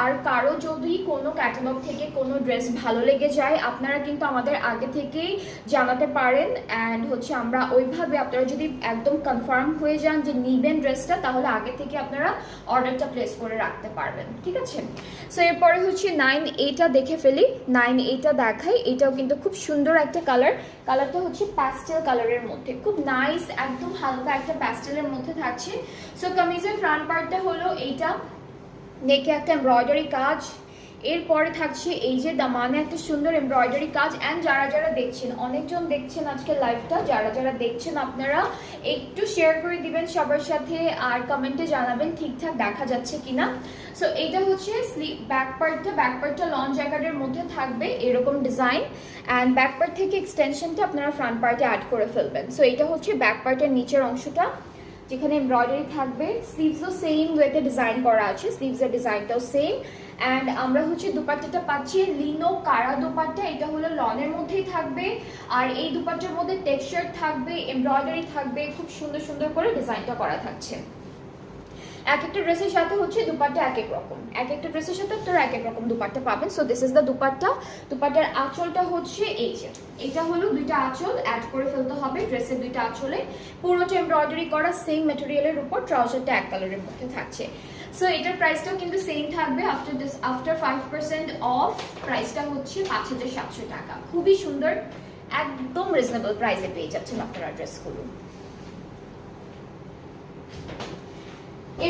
আর কারো যদি কোনো ক্যাটালগ থেকে কোনো ড্রেস ভালো লেগে যায় আপনারা কিন্তু আমাদের আগে থেকেই জানাতে পারেন, অ্যান্ড হচ্ছে আমরা ওইভাবে আপনারা যদি একদম কনফার্ম হয়ে যান যে নিবেন ড্রেসটা, তাহলে আগে থেকে আপনারা অর্ডারটা প্লেস করে রাখতে পারবেন, ঠিক আছে। সো এরপরে হচ্ছে 9A দেখে ফেলি। 9A দেখাই, এটাও কিন্তু খুব সুন্দর একটা কালারটা হচ্ছে প্যাস্টেল কালারের মধ্যে, খুব নাইস, একদম হালকা একটা প্যাস্টেলের মধ্যে থাকছে। সো কামিজের ফ্রন্ট পার্টটা হলো এইটা, নেকে একটা এমব্রয়ডারি কাজ, এরপরে থাকছে এই যে দামানে একটা সুন্দর এমব্রয়ডারি কাজ। অ্যান্ড যারা দেখছেন, অনেকজন দেখছেন আজকে লাইভটা, যারা দেখছেন আপনারা একটু শেয়ার করে দিবেন সবার সাথে, আর কমেন্টে জানাবেন ঠিকঠাক দেখা যাচ্ছে কিনা। সো এইটা হচ্ছে ব্যাক পার্টটা লং জ্যাকেটের মধ্যে থাকবে এরকম ডিজাইন, অ্যান্ড ব্যাক পার্ট থেকে এক্সটেনশনটা আপনারা ফ্রন্ট পার্টে অ্যাড করে ফেলবেন। সো এইটা হচ্ছে ব্যাক পার্টের নিচের অংশটা, যেখানে এমব্রয়ডারি থাকবে, স্লিভসও সেম ওয়েতে ডিজাইন করা আছে, স্লিভসের ডিজাইনটাও সেম। অ্যান্ড আমরা হচ্ছে দুপাট্টাটা পাচ্ছি লিনো কারা দুপাট্টা, এটা হলো লনের মধ্যেই থাকবে, আর এই দুপাট্টার মধ্যে টেক্সচার থাকবে, এমব্রয়ডারি থাকবে, খুব সুন্দর সুন্দর করে ডিজাইনটা করা থাকছে। এক একটা ড্রেসের সাথে হচ্ছে দুপাট্টা এক এক রকম, এক একটা ড্রেসের সাথে আপনারা এক এক রকম দুপাট্টা পাবেন। So this is the dupatta. দুপাট্টার আঁচলটা হচ্ছে এই যে, এটা হলো দুইটা আঁচল অ্যাড করে ফেলতে হবে ড্রেসের দুইটা আঁচলে, পুরোটা এমব্রয়ডারি করা সেম ম্যাটেরিয়ালের উপর, ট্রাউজারটা এক কালারের মধ্যে থাকছে। সো এটার প্রাইসটাও কিন্তু সেম থাকবে, আফটার 5% অফ প্রাইসটা হচ্ছে 5700 টাকা। খুবই সুন্দর, একদম রিজনেবল প্রাইসে পেয়ে যাচ্ছেন আপনারা ড্রেসগুলো।